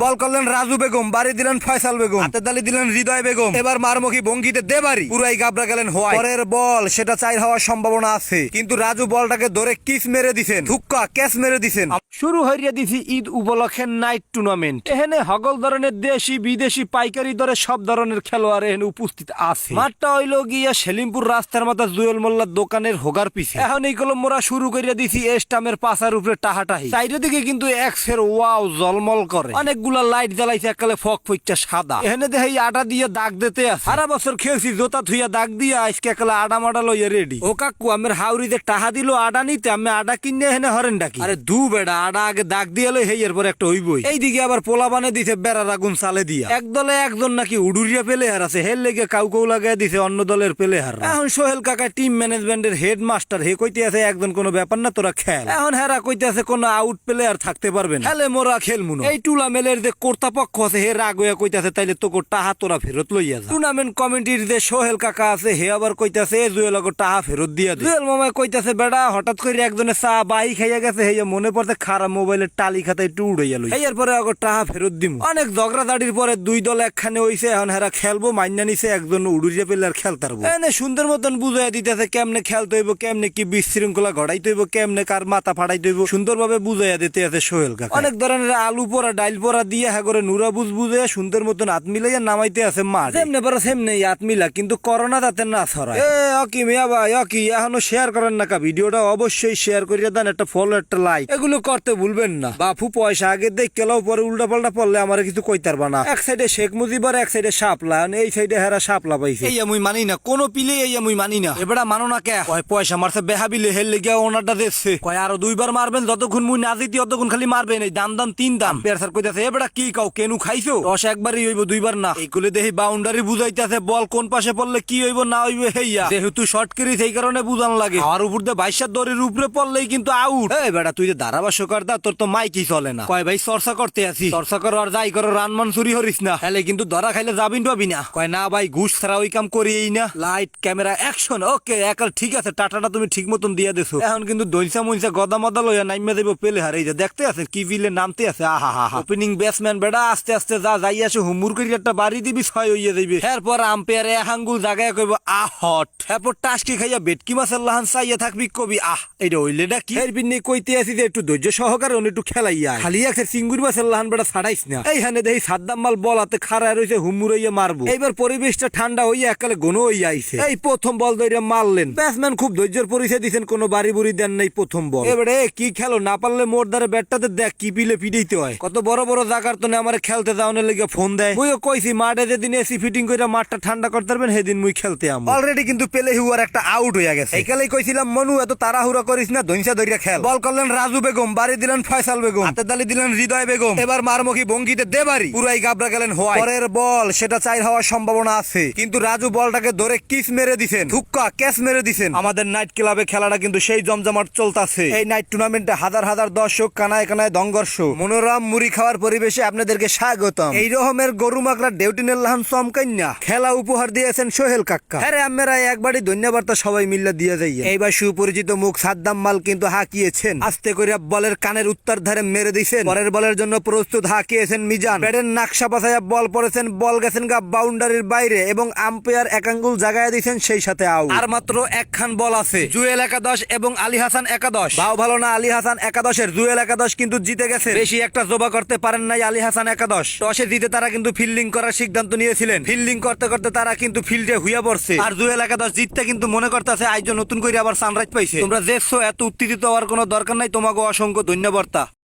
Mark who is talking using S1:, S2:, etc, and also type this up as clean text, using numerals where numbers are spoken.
S1: বল করলেন রাজু বেগম, বাড়ি দিলেন ফয়সাল বেগম, হাতে তালি দিলেন হৃদয় বেগম, এবার মারমুখী ভঙ্গিতে দেবারি পুরাই গাবরা গেলেন হোয়াইট। পরের বল সেটা চাই হওয়ার সম্ভাবনা আছে, কিন্তু রাজু বলটাকে ধরে কিস মেরে দিছেন, ধুক্কা ক্যাচ মেরে দিছেন।
S2: শুরু হইয়া দিছি ঈদ উপলক্ষে নাইট টুর্নামেন্ট। এখানে সকল ধরনের দেশি বিদেশি পাইকারি দরে সব ধরনের খেলোয়াড় এখানে উপস্থিত আছে। মাঠটা হইল গিয়া সেলিমপুর রাস্তার মাথা জুয়েল মোল্লার দোকানের হোগার পিছে। এখন এই কলম মোরা শুরু করিয়া দিছি এস্টামের পাশার উপরে টাহাটাহি। চাইরে দিকে কিন্তু এক্সের ওয়াও জলমল করে, অনেকগুলা লাইট জ্বালাইছে একালে ফক ফইচ্চা সাদা। এখানে দেখে আটা দিয়ে দাগ দিতে আছে। সারা বছর খেলছি জোতা থুইয়া দাগ দিয়া আজকে একালে আডা মাডা লইয়া রেডি। ও কাকু আমার হাউরিতে টাহা দিল আডা নিতে, আমি আডা কিনে এখানে হরেন ডাকি। আরে দু বেড়া আডা আগে দাগ দিয়ে লই হেই এরপর একটা হইবই। এইদিকে আবার পোলা বানে দিছে বেড়ার আগুন চালে দিয়া। এক দলে একজন নাকি উডুরিয়া প্লেয়ার আছে, হের লেগে কাউ কাউ লাগাই দিছে অন্য দলের প্লেয়ার। এখন সোহেল কাকা টিম ম্যানেজমেন্টের হেড মাস্টার, হে কইতে আছে একজন কোনো ব্যাপার না, তোরা খেল। এখন হেরা কইতে আছে কোনো আউট প্লেয়ার থাকতে পারবে না, হেলে মোরা খেলমুনো। এই টুর্নামেন্টের যে কর্তাপক্ষ আছে হে রাগ হইয়া কইতাছে তাইলে তোকে টাহা তোরা ফেরত লইয়া যা। টুর্নামেন্ট কমিটির যে সোহেল কাকা আছে হে আবার কইতাছে জুয়েল টাহা ফেরত দিয়া দে। জুয়েল মামা কইতাছে বেড়া হঠাৎ করে একজনের চা বাই খাইয়া গেছে, হে মনে পড়তে খারাপ মোবাইলের টালি খাতা একটু উড়াইয়া লই, এরপরে আগর টাহা ফেরত দিমু। অনেক ঝগড়াঝাড়ির পরে দুই দল একখানে হইছে, এখন হেরা খেলবো মাইনা নিছে, একজন উড়ুরিয়া প্লেয়ার খেলতারবো। এনে সুন্দর মতন বুঝাইয়া দিতেছে কেমনে খেলতে হইব, কেমনে কি বিশৃঙ্খলা ঘটাইতে হইব, কেমনে কার মাথা ফাটাইতে হইব, সুন্দরভাবে বুঝাইয়া দিতে আছে সোহেল কাকা। অনেক ধরনের আলু পোড়া ডাইল পোড়া দিয়ে হাগরে নুরা বুঝ বুঝাইয়া সুন্দর মতন হাত মিলাইয়া নামাইতে আছে মাঠ। যেমনে পারে সেমনে হাত মিলা, কিন্তু করোনা যাতে না ছড়ায়। অকি মিয়া ভাই অকি এখনো শেয়ার করেন না কা ভিডিওটা, অবশ্যই শেয়ার করিয়া দেন, একটা ফলো একটা লাইক এগুলো করতে ভুলবেন না। বাপু পয়সা আগে দেখ কেলাও পরে উল্টা পাল্টা পড়লে আমার কিছু কইতার বানা। এক সাইডে শেখ মুজিবর, এক সাইডে সাপলা, এই সাইডে হেরা সাপলা পাইছে। এই আমি মানি না কোনো পিলে, এই আমি মানি না। এবারে মানো না কে কয় পয়সা মারছে বেহাবিলে হেললে গিয়া ওনারটা দেখছে, কয় আরো দুইবার মারবেন, যতক্ষণ মুই না দিতি ততক্ষণ খালি মারবেন, এই দাম দাম তিন দাম। পেয়ার কইতাছে এবারে কি কাও কেনু খাইছো, দশ একবারই হইব দুইবার না। এইগুলো দেখি বাউন্ডারি বুঝাইতেছে বল কোন পাশে পড়লে কি হইব না হইব, হেইয়া যেহেতু শর্ট করি সেই কারণে বুঝান লাগে। আর উপর দিয়ে 22 দড়ির উপরে পড়লেই কিন্তু আউট। এই বেটা তুই যে ধারাভাষ্য করদা, তোর তো মাইকই চলে না। কয় ভাই চর্চা করতে আছি, চর্চা করো আর যাই করো রানমান চুরি হরিস না, হেলে কিন্তু ধরা খাইলে যাবিন পাবি না। কয় না ভাই ঘুষ ছাড়া ওই কাম করিই না। লাইট ক্যামেরা অ্যাকশন, ওকে একাল ঠিক আছে, টাটাটা তুমি ঠিক মতন দিয়ে দেছো। এখন কিন্তু দইসা মইসা গদা মদা লইয়া নাইমা দেব পেলে হারাই যা, দেখতে আছে কি বিলে নামতে আছে। আহা হা ওপেনিং ব্যাটসম্যান বেড়া আস্তে আস্তে যা যাই আসে হুমুর করি একটা বাড়ি দিবি, ছয় হইয়া যাইবে। এরপর আম্পায়ারে এক আঙ্গুল জায়গায় কইব আহ হট, এরপর টাসকি খাইয়া বেটকি মাছের লাহান চাইয়া থাকবি কবি আহ। এইটা হইলে ডাকি এর বিন্নি কইতে আছি যে একটু ধৈর্য সহকারে একটু খেলাইয়া, খালি একটা চিঙ্গুর মাছের লাহান বেড়া ছাড়াইস না। এইখানে দেখি সাদ্দাম মাল বল হাতে খাড়ায় রয়েছে, হুমুরাইয়া মারবো। এইবার পরিবেশটা ঠান্ডা হইয়া একালে ঘন হইয়া আইছে। এই প্রথম বল ধরে মারলেন, ব্যাটসম্যান খুব ধৈর্যের পরিচয় দিচ্ছেন, কোনো বাড়ি বুড়ি দেন নাই প্রথম বল। এবারে কি খেলো না পারলে মোর দ্বারে ব্যাটটাতে দেখ কি পিলে পিটাইতে হয়। কত বড় বড় জায়গার তো আমার খেলতে যাওয়ার লেগে ফোন দেয়। মুইও কইছি মাঠে যেদিন এসি ফিটিং করে মাঠটা ঠান্ডা করতে পারবেন সেদিন মুই খেলতে আম। অলরেডি কিন্তু পেলে হুয়ার একটা আউট হইয়া গেছে। এইকালেই কইছিলাম মনু এত তাড়াহুড়া করিস না, ধইসা ধইরা খেল। বল করলেন রাজু বেগম, বাড়ি দিলেন ফয়সাল বেগম, হাতে তালি দিলেন হৃদয় বেগম, এবার মারমুখী ভঙ্গিতে দেবারি পুরাই গাবরা গেলেন হোয়াইট। পরের বল সেটা চাই হওয়ার সম্ভাবনা আছে, কিন্তু রাজু বলটাকে ধরে কিস মেরে দিছেন, ধুক্কা ক্যাচ মেরে দিছেন। আমাদের নাইট ক্লাবে খেলাটা কিন্তু সেই জমজমাট চলতেছে। এই নাইট টুর্নামেন্টে হাজার হাজার দর্শক কানায় কানায় দঙ্গর্ষ মনোরম মুড়ি খাওয়ার পরিবেশে আপনাদেরকে স্বাগতম। এই রকমের গরু মাকড়া ডেউটিনের লাহান চমকাইনা খেলা উপহার দিয়েছেন সোহেল কাক্কা। হ্যাঁ আমরা একবারই ধন্যবাদ সবাই মিল্লা দিয়ে যাই। এইবার সুপরিচিত মুখ সাদ্দাম মাল কিন্তু হাঁকিয়েছেন, আস্তে করে বলের কানের উত্তর ধারে মেরে দিয়েছেন। পরের বলের জন্য প্রস্তুত হাঁকিয়েছেন মিজান, ব্যাটের নাকশা বাছাইয়া বল পড়েছেন, বল গেছেন গা বাউন্ডারির বাইরে এবং আম্পায়ার এক আঙ্গুল জাগায় দিয়েছেন, সেই সাথে আউট। আর মাত্র একখান বল আছে, জুয়েল একাদশ এবং আলী হাসান একাদশ। ভাও ভালো না আলী হাসান একাদশের, জুয়েল একাদশ কিন্তু জিতে গেছে। বেশি একটা জোবা করতে পারেন নাই আলী হাসান একাদশ। টসে জিতে তারা কিন্তু ফিল্ডিং করার সিদ্ধান্ত নিয়েছিলেন, ফিল্ডিং করতে করতে তারা কিন্তু ফিল্ডে হুইয়া পড়ছে। আর জুয়েল একাদশ জিততে কিন্তু মনে করতেছে আজ নতুন করে আবার সানরাইজ পাইছে। তোমরা দেখছো এত উত্তেজিত হওয়ার কোনো দরকার নাই, তোমাকে অসংখ্য ধন্যবাদ।